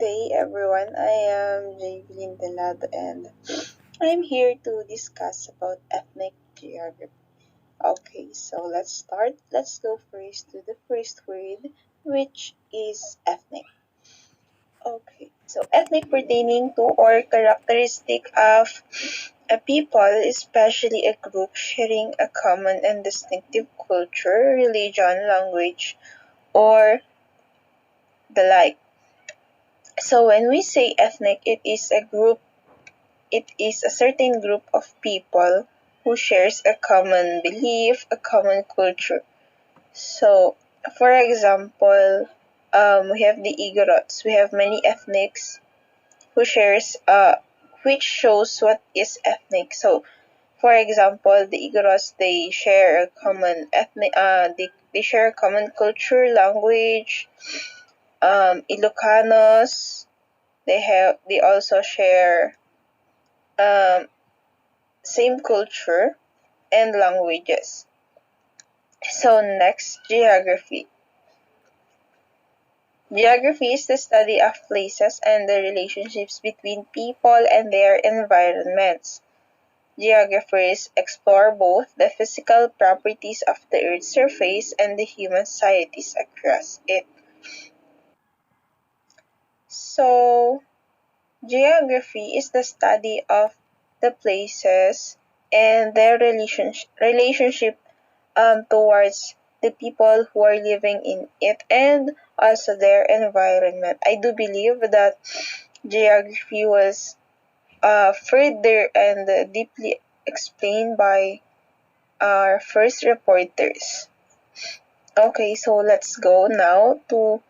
day, everyone. I am Javelin Delado and I'm here to discuss about ethnic geography. Okay, so let's start. Let's go first to the first word, which is ethnic. Okay, so ethnic pertaining to or characteristic of a people, especially a group sharing a common and distinctive culture, religion, language, or the like. So when we say ethnic, it is a certain group of people who shares a common belief, a common culture. So, for example, we have the Igorots. We have many ethnics who shares which shows what is ethnic. So, for example, the Igorots they share a common ethnic they share a common culture, language. Ilocanos they also share um, same culture and languages. So next, geography. Geography is the study of places and the relationships between people and their environments. Geographers explore both the physical properties of the Earth's surface and the human societies across it. So, geography is the study of the places and their relationship towards the people who are living in it and also their environment. I do believe that geography was further and deeply explained by our first reporters. Okay, so let's go now to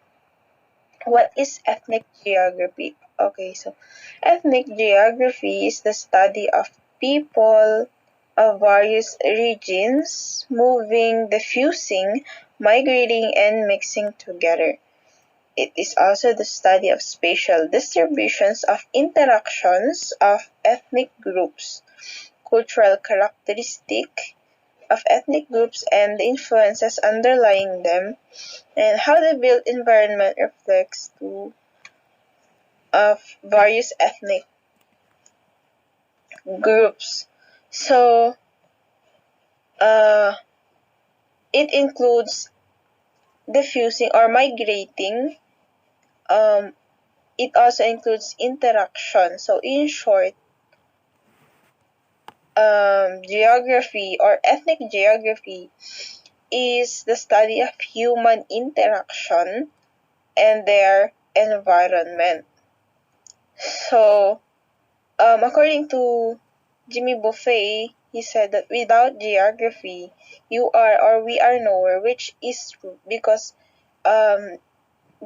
what is ethnic geography. Okay, so ethnic geography is the study of people of various regions moving, diffusing, migrating, and mixing together. It is also the study of spatial distributions of interactions of ethnic groups, cultural characteristic of ethnic groups and the influences underlying them, and how the built environment reflects to of various ethnic groups. So uh, it includes diffusing or migrating. Um, it also includes interaction. So in short, geography or ethnic geography is the study of human interaction and their environment. So according to Jimmy Buffet, he said that without geography, you are or we are nowhere, which is true because um,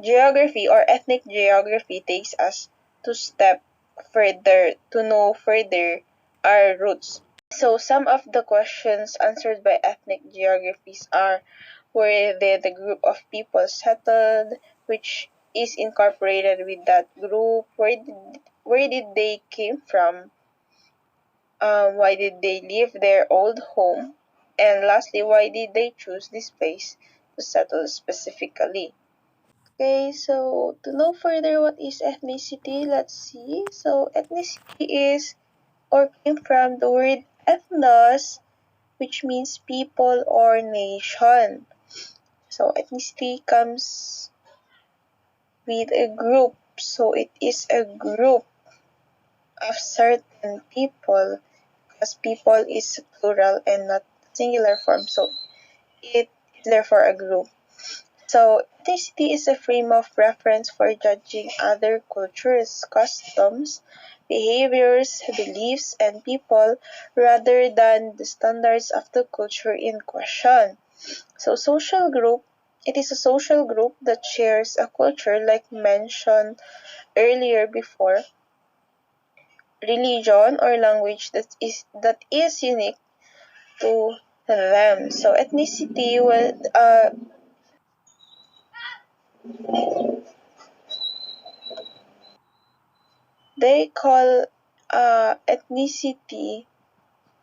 geography or ethnic geography takes us to step further, to know further our roots. So some of the questions answered by ethnic geographies are where the group of people settled, which is incorporated with that group, where did they came from, why did they leave their old home? And lastly, why did they choose this place to settle specifically? Okay, so to know further what is ethnicity, let's see. So ethnicity is or came from the word ethnos, which means people or nation. So ethnicity comes with a group. So it is a group of certain people because people is plural and not singular form. So it is therefore a group. So ethnicity is a frame of reference for judging other cultures, customs, behaviors, beliefs, and people rather than the standards of the culture in question. So social group, it is a social group that shares a culture like mentioned earlier before, religion or language that is unique to them. So ethnicity will they call ethnicity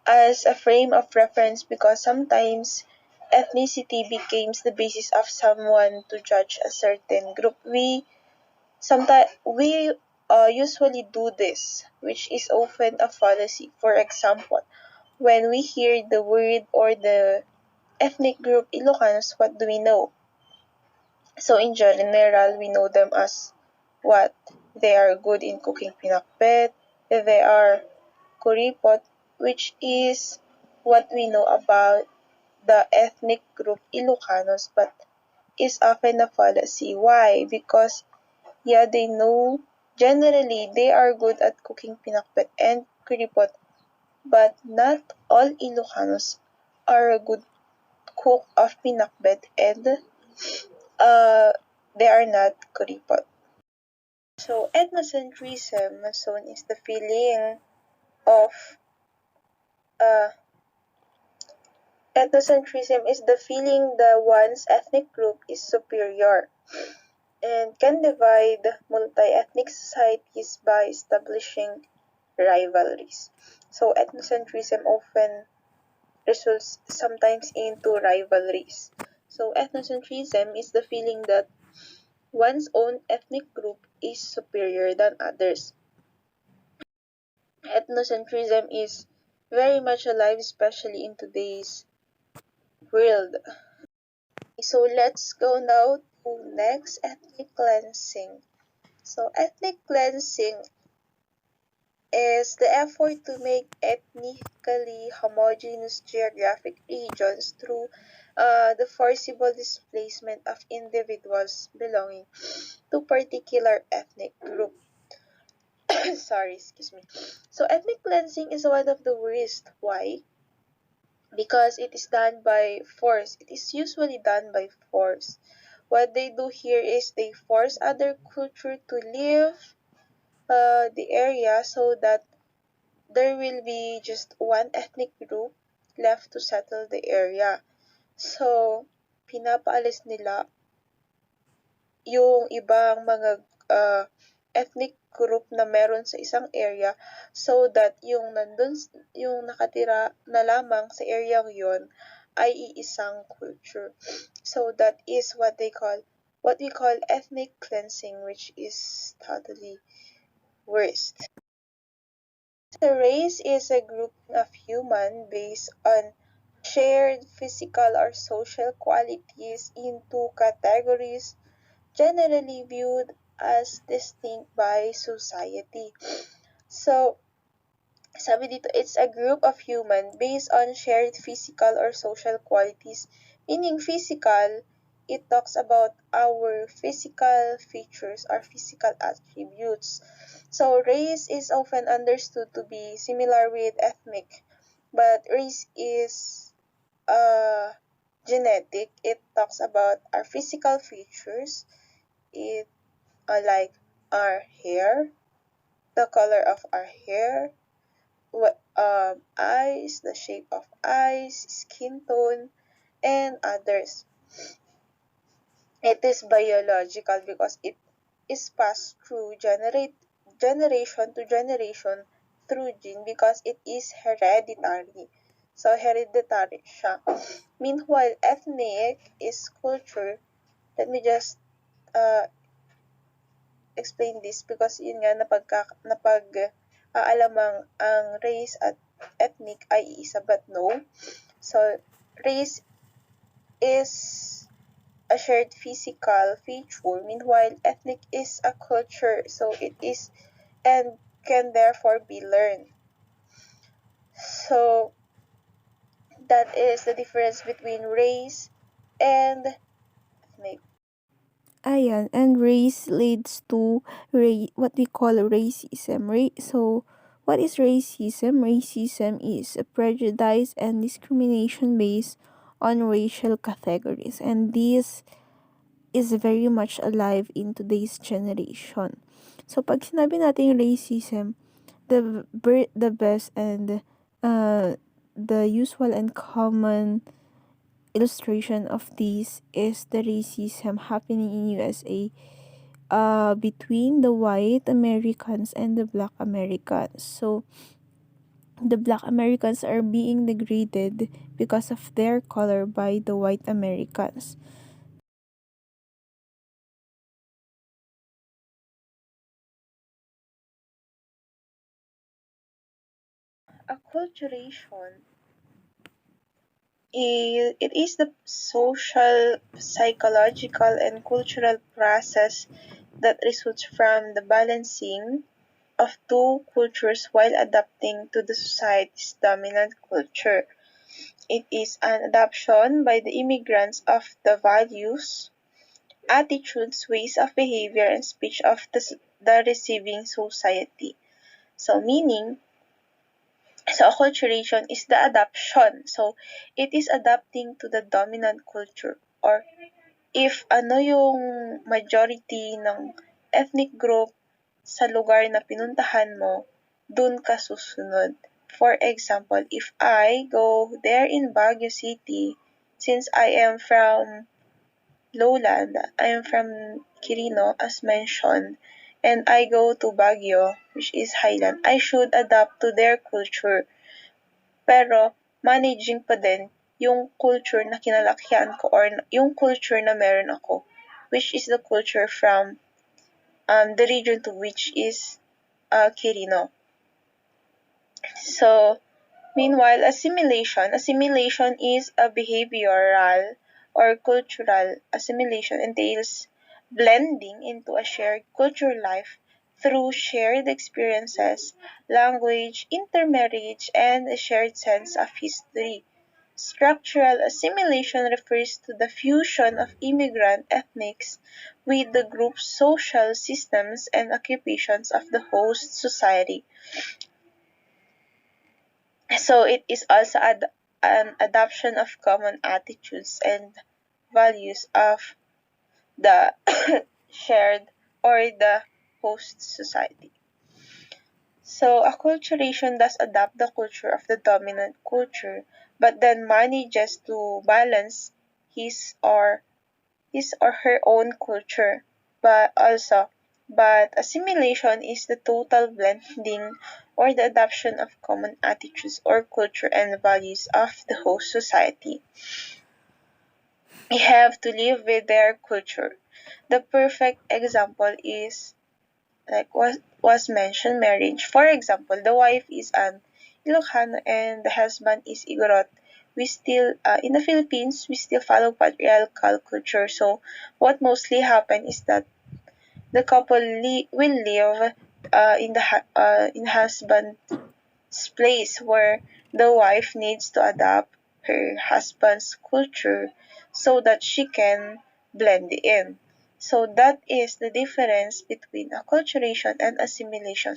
as a frame of reference because sometimes ethnicity becomes the basis of someone to judge a certain group. We Sometimes we usually do this, which is often a fallacy. For example, when we hear the word or the ethnic group Ilocanos, what do we know? So in general, we know them as what? They are good in cooking pinakbet, they are kuripot, which is what we know about the ethnic group Ilocanos, but is often a fallacy. Why? Because yeah, they know generally they are good at cooking pinakbet and kuripot, but not all Ilocanos are a good cook of pinakbet and uh, they are not kuripot. So ethnocentrism so is the feeling of uh, ethnocentrism is the feeling that one's ethnic group is superior and can divide multi-ethnic societies by establishing rivalries. So ethnocentrism often results sometimes into rivalries. So ethnocentrism is the feeling that one's own ethnic group is superior than others. Ethnocentrism is very much alive, especially in today's world. So let's go now to next, ethnic cleansing. So ethnic cleansing is the effort to make ethnically homogeneous geographic regions through the forcible displacement of individuals belonging to particular ethnic group. Sorry, excuse me. So ethnic cleansing is one of the worst. Why? Because it is done by force. It is usually done by force. What they do here is they force other culture to leave the area so that there will be just one ethnic group left to settle the area. So, pinapaalis nila yung ibang mga uh, ethnic group na meron sa isang area so that yung nandun, yung nakatira na lamang sa area yon ay iisang culture. So that is what we call ethnic cleansing, which is totally worst. The race is a group of human based on shared physical or social qualities into categories generally viewed as distinct by society. So, sabi dito, it's a group of human based on shared physical or social qualities. Meaning physical, it talks about our physical features or physical attributes. So, race is often understood to be similar with ethnic, but race is genetic. It talks about our physical features. It like our hair, the color of our hair, eyes, the shape of eyes, skin tone, and others. It is biological because it is passed through generation to generation through gene because it is hereditary. So, hereditary siya. Meanwhile, ethnic is culture. Let me just uh, explain this because yun nga alamang ang race at ethnic ay iisa but no. So, race is a shared physical feature, meanwhile ethnic is a culture, so it is and can therefore be learned. So, that is the difference between race and ethnic. Ayan, and race leads to what we call racism. So, what is racism? Racism is a prejudice and discrimination based on racial categories, and this is very much alive in today's generation. So, pag sinabi natin racism, the best and the usual and common illustration of this is the racism happening in USA between the white Americans and the black Americans. So the black Americans are being degraded because of their color by the white Americans. Acculturation it is the social, psychological, and cultural process that results from the balancing of two cultures while adapting to the society's dominant culture. It is an adoption by the immigrants of the values, attitudes, ways of behavior, and speech of the receiving society. So, meaning, so acculturation is the adoption. So, it is adapting to the dominant culture or if ano yung majority ng ethnic group sa lugar na pinuntahan mo, dun ka susunod. For example, if I go there in Baguio City, since I am from lowland, I am from Quirino as mentioned, and I go to Baguio, which is highland, I should adapt to their culture. Pero managing pa din yung culture na kinalakihan ko or yung culture na meron ako, which is the culture from the region to which is Quirino. So, meanwhile, assimilation is a behavioral or cultural assimilation entails blending into a shared cultural life through shared experiences, language, intermarriage, and a shared sense of history. Structural assimilation refers to the fusion of immigrant ethnics with the group's social systems and occupations of the host society. So it is also an adoption of common attitudes and values of the shared or the host society. So acculturation does adopt the culture of the dominant culture, but then manages to balance his or his or her own culture. But assimilation is the total blending or the adoption of common attitudes or culture and values of the host society. We have to live with their culture. The perfect example is like was mentioned marriage. For example, the wife is an Ilocano and the husband is Igorot. We still in the Philippines we still follow patriarchal culture. So what mostly happen is that the couple will live in husband's place where the wife needs to adapt her husband's culture so that she can blend in. So that is the difference between acculturation and assimilation.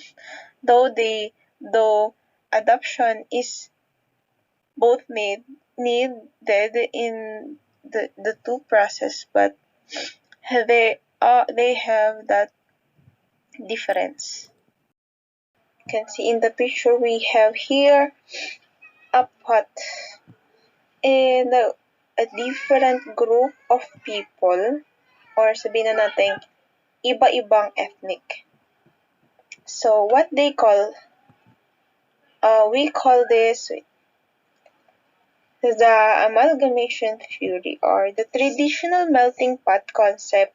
Though adoption is both needed in the two process, but they have that difference. You can see in the picture we have here a pot and a different group of people or sabihin na natin iba-ibang ethnic. So what they call we call this the amalgamation theory or the traditional melting pot concept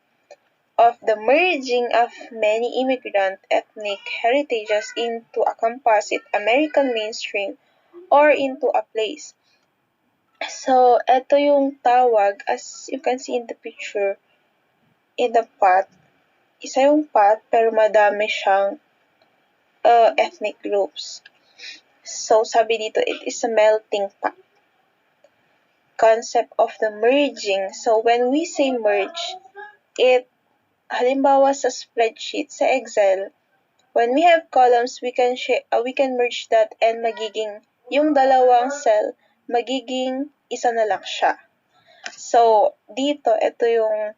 of the merging of many immigrant ethnic heritages into a composite American mainstream or into a place. So, ito yung tawag as you can see in the picture in the pot. Isa yung pot pero madami siyang ethnic groups. So, sabi dito, it is a melting pot. Concept of the merging. So, when we say merge, halimbawa sa spreadsheet, sa Excel, when we have columns, we can merge that and magiging yung dalawang cell, magiging isa na lang siya. So, dito, ito yung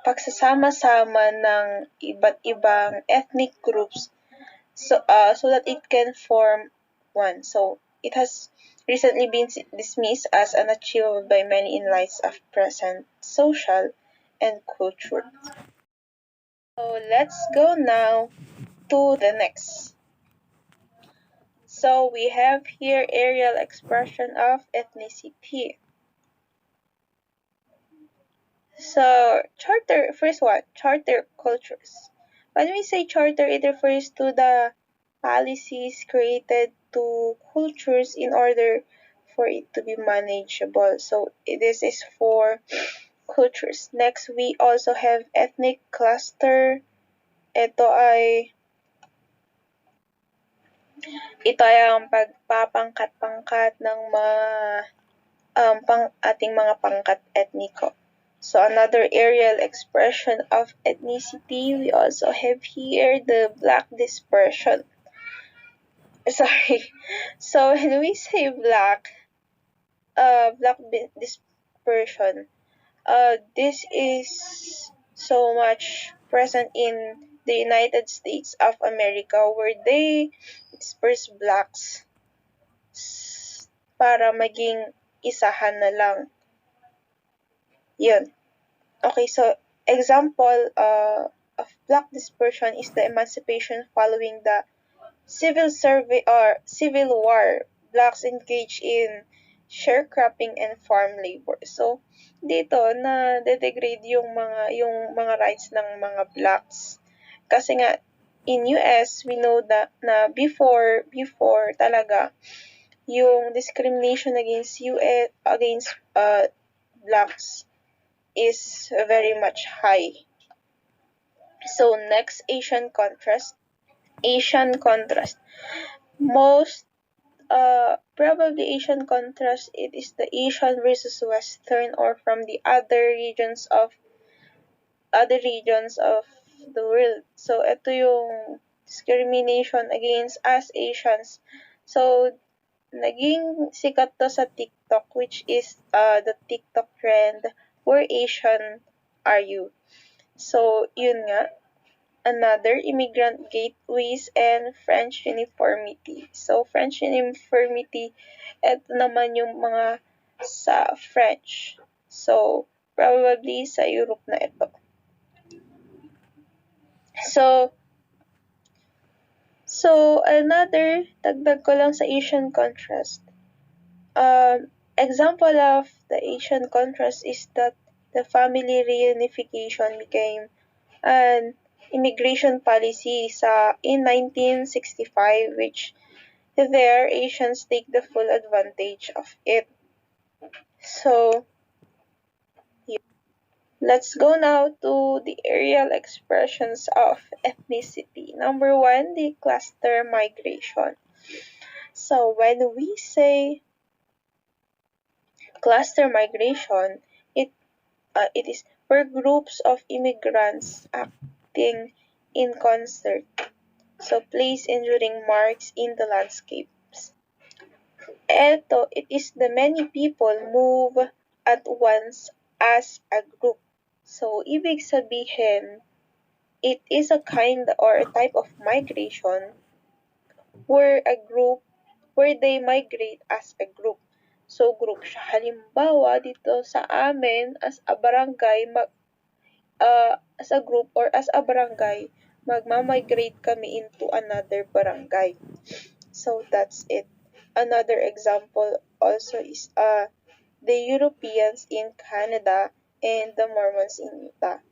pagsasama-sama ng iba't ibang ethnic groups so that it can form one. So, it has recently been dismissed as unachievable by many in light of present social and culture. So, let's go now to the next. So, we have here aerial expression of ethnicity. So, first one, charter cultures. When we say charter, it refers to the policies created to cultures in order for it to be manageable. So this is for cultures. Next, we also have ethnic cluster. Ito ay ito ay ang pagpapangkat-pangkat ng ating mga pangkat etniko. So another areal expression of ethnicity, we also have here the black dispersion. Sorry. So when we say black dispersion, this is so much present in the United States of America where they disperse blacks para maging isahan na lang. Yun. Okay, so example of black dispersion is the emancipation following the Civil War. Blacks engaged in sharecropping and farm labor. So dito na degrade yung mga rights ng mga blacks. Kasi nga in US we know that na before talaga yung discrimination against blacks is very much high. So next, Asian contrast. Most probably Asian contrast, it is the Asian versus Western or from the other regions of the world. So ito yung discrimination against us Asians. So naging sikat to sa TikTok, which is the TikTok trend, where Asian are you? So yun nga. Another, immigrant gateways and French uniformity. So, French uniformity, ito naman yung mga sa French. So, probably sa Europe na ito. So another, dagdag ko lang sa Asian contrast. Example of the Asian contrast is that the family reunification became an immigration policy in 1965, which there Asians take the full advantage of it. So let's go now to the areal expressions of ethnicity. Number 1, the cluster migration. So when we say cluster migration, it is where groups of immigrants acting in concert, so place enduring marks in the landscapes. It is the many people move at once as a group. So, ibig sabihin, it is a kind or a type of migration where they migrate as a group. So, group siya. Halimbawa, dito sa amin, as a barangay, as a group or as a barangay, magmamigrate kami into another barangay. So that's it. Another example also is the Europeans in Canada and the Mormons in Utah.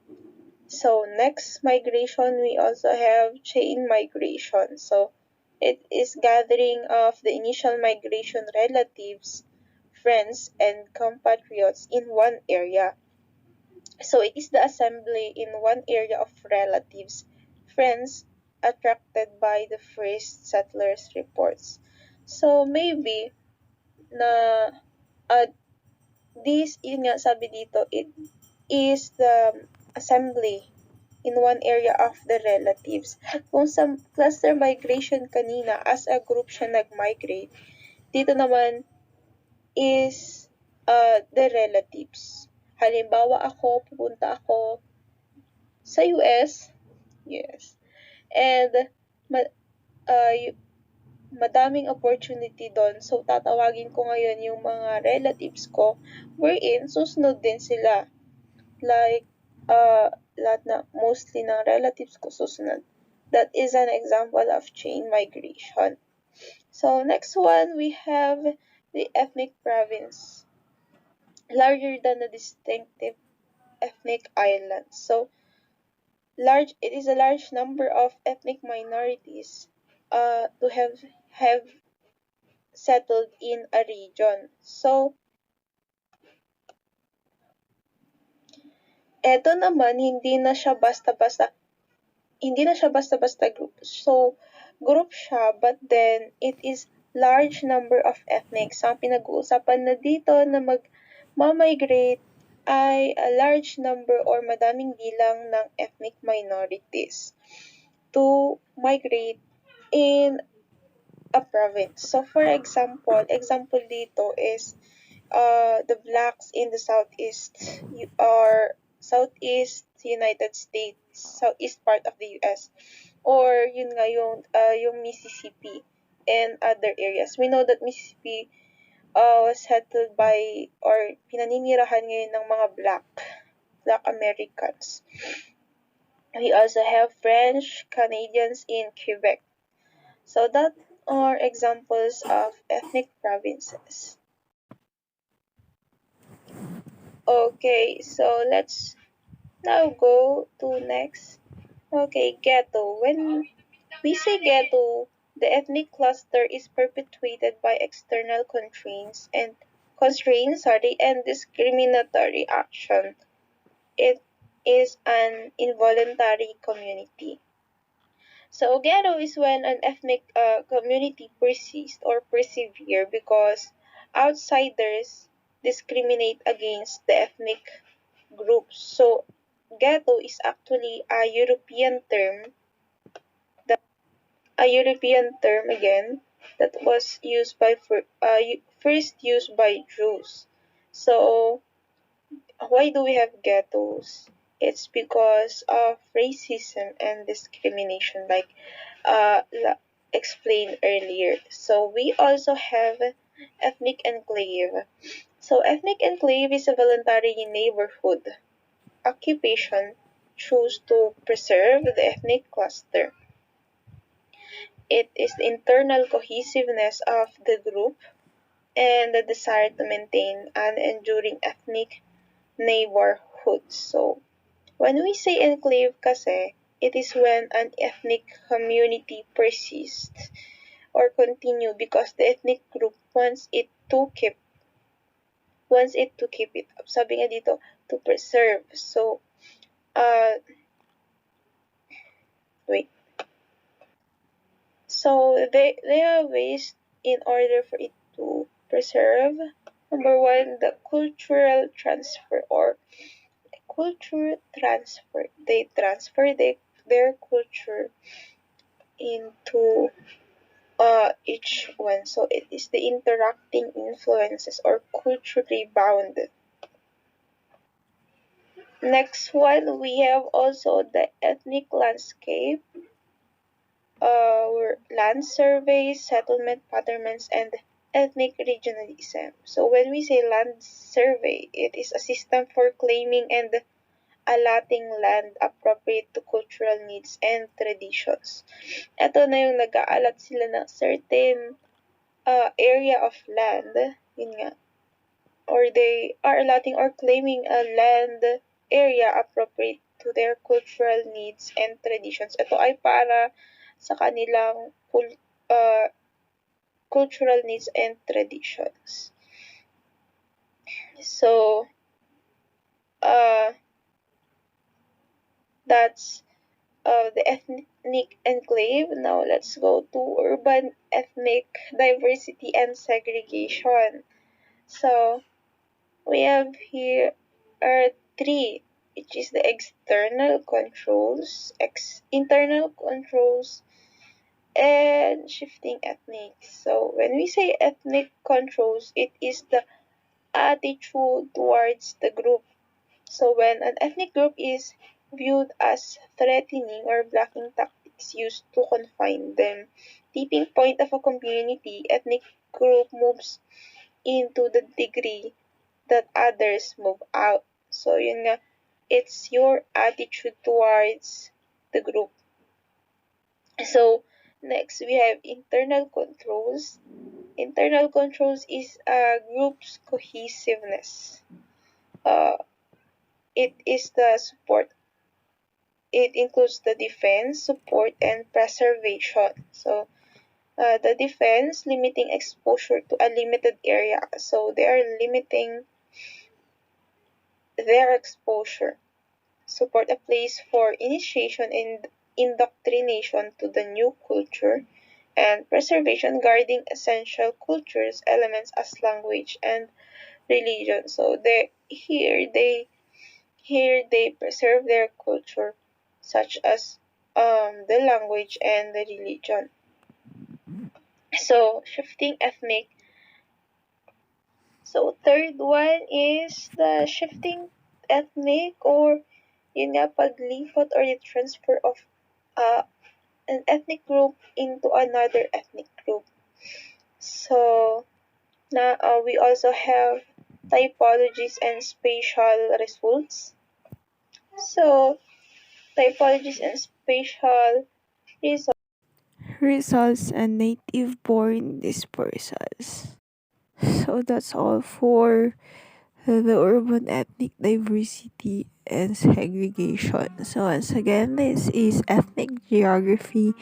So next migration, we also have chain migration. So it is gathering of the initial migration relatives, friends, and compatriots in one area. So it is the assembly in one area of relatives, friends attracted by the first settlers' reports. So maybe na yun nga sabi dito, it is the assembly in one area of the relatives. Kung sa cluster migration kanina, as a group siya nag-migrate, dito naman is the relatives. Halimbawa pupunta ako sa US, yes, and madaming opportunity doon. So, tatawagin ko ngayon yung mga relatives ko wherein susunod din sila. Like, mostly ng relatives ko susunod. That is an example of chain migration. So, next one, we have the ethnic province. Larger than the distinctive ethnic islands. So, it is a large number of ethnic minorities have settled in a region. So, eto naman hindi na siya basta-basta group. So, group siya, but then it is large number of ethnics. Ang pinag-uusapan na dito na mag-migrate ay a large number or madaming bilang ng ethnic minorities to migrate in a province. So, for example dito is the blacks in the Southeast United States, southeast part of the US, or yun nga yung Mississippi and other areas. We know that Mississippi was settled by or pinaninirahan ngayon ng mga black Americans. We also have French Canadians in Quebec. So that are examples of ethnic provinces. Okay, so let's now go to next. Okay, ghetto. When we say ghetto, the ethnic cluster is perpetuated by external constraints and discriminatory action. It is an involuntary community. So ghetto is when an ethnic community persists or persevere because outsiders discriminate against the ethnic groups. So ghetto is actually a European term again that was first used by Jews. So why do we have ghettos? It's because of racism and discrimination, like explained earlier. So we also have ethnic enclave. So ethnic enclave is a voluntary neighborhood occupation choose to preserve the ethnic cluster. It is the internal cohesiveness of the group and the desire to maintain an enduring ethnic neighborhood. So, when we say enclave kasi, it is when an ethnic community persists or continue because the ethnic group wants it to keep it up. Sabi nga dito, to preserve. So, wait. So they have ways in order for it to preserve. Number one, the cultural transfer or culture transfer. They transfer their culture into each one. So it is the interacting influences or culturally bound. Next one, we have also the ethnic landscape, land surveys, settlement patterns, and ethnic regionalism. So when we say land survey, it is a system for claiming and allotting land appropriate to cultural needs and traditions. Ito na yung nag-aalat sila ng certain area of land, yun nga, or they are allotting or claiming a land area appropriate to their cultural needs and traditions. Ito ay para sa kanilang cultural needs and traditions. So, that's the ethnic enclave. Now let's go to urban ethnic diversity and segregation. So, we have here three, which is the external controls, internal controls, and shifting ethnics. So when we say ethnic controls, it is the attitude towards the group. So when an ethnic group is viewed as threatening or blocking tactics used to confine them, tipping point of a community, ethnic group moves into the degree that others move out. So yun nga, it's your attitude towards the group. So next, we have internal controls. Internal controls is a group's cohesiveness. It is the support. It includes the defense, support, and preservation. So The defense, limiting exposure to a limited area. So they are limiting their exposure. Support a place for initiation and indoctrination to the new culture, and preservation, guarding essential cultures elements as language and religion. So they preserve their culture, such as the language and the religion. So shifting ethnic. So third one is the shifting ethnic, or yun nga, paglipat or the transfer of uh, an ethnic group into another ethnic group. So now we also have typologies and spatial results. So typologies and spatial results and native-born dispersals. So that's all for the urban ethnic diversity and segregation. So once again, this is ethnic geography,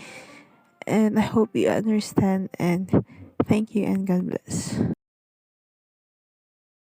and I hope you understand, and thank you and God bless.